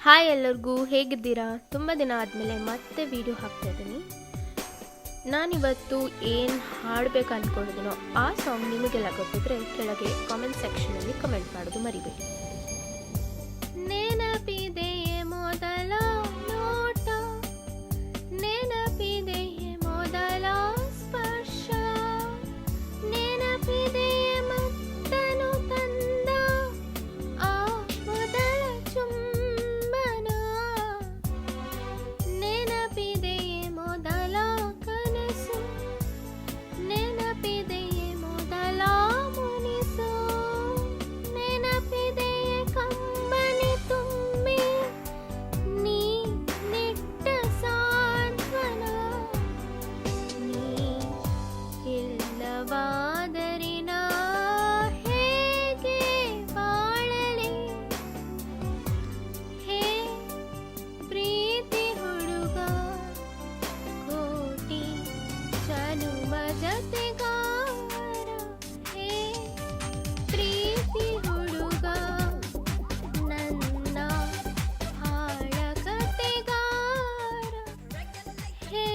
Hi ಎಲ್ಲರಿಗೂ, ಹೇಗಿದ್ದೀರಾ? ತುಂಬ ದಿನ ಆದಮೇಲೆ ಮತ್ತೆ ವಿಡಿಯೋ ಹಾಕ್ತಾ ಇದ್ದೀನಿ. ನಾನಿವತ್ತು ಏನು ಹಾಡಬೇಕು ಅಂದ್ಕೊಂಡಿದ್ದೀನೋ ಆ ಸಾಂಗ್ ನಿಮಗೆಲ್ಲ ಗೊತ್ತಿದ್ರೆ ಕೆಳಗೆ ಕಾಮೆಂಟ್ ಸೆಕ್ಷನಲ್ಲಿ ಕಮೆಂಟ್ ಮಾಡೋದು ಮರಿಬೇಡಿ. ನೆನಪಿದೆಯೇ ಮೊದಲ ನೋಟ, ನೆನಪಿದೆಯೇ ಮೊದಲ ಸ್ಪರ್ಶ, ನೆನಪಿದೆಯೇ ಮತ್ತನು ತಂದ ಆ ಮೊದಲ ಚುಂಬನ, ನೆನಪಿದೆಯೇ ಮೊದಲ ಕನಸು, ನೆನಪಿದೆಯೇ ಮೊದಲ ಮುನಿಸು, ನೆನಪಿದೆಯೇ ಕಂಬನಿ ತುಂಬಿ ನೀ ನಿಟ್ಟ ಸಾಂತ್ವನ, ನೀ ಇಲ್ಲವಾದರಿನ ಹೇಗೆ ಬಾಳಲಿ, ಹೇ ಪ್ರೀತಿ ಹುಡುಗ, ಕೋಟಿ ಜನುಮ ಜತೆಗಾರ, ಹೇ ಪ್ರೀತಿ ಹುಡುಗ, ನನ್ನ ಹಾಳ ಕತೆಗಾರ, ಹೇ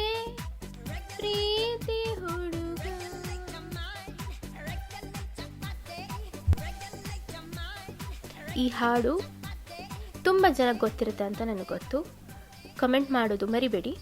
ಪ್ರೀತಿ ಹುಡುಗ. ಈ ಹಾಡು ತುಂಬ ಜನ ಗೊತ್ತಿರುತ್ತೆ ಅಂತ ನನಗೆ ಗೊತ್ತು. ಕಮೆಂಟ್ ಮಾಡೋದು ಮರಿಬೇಡಿ.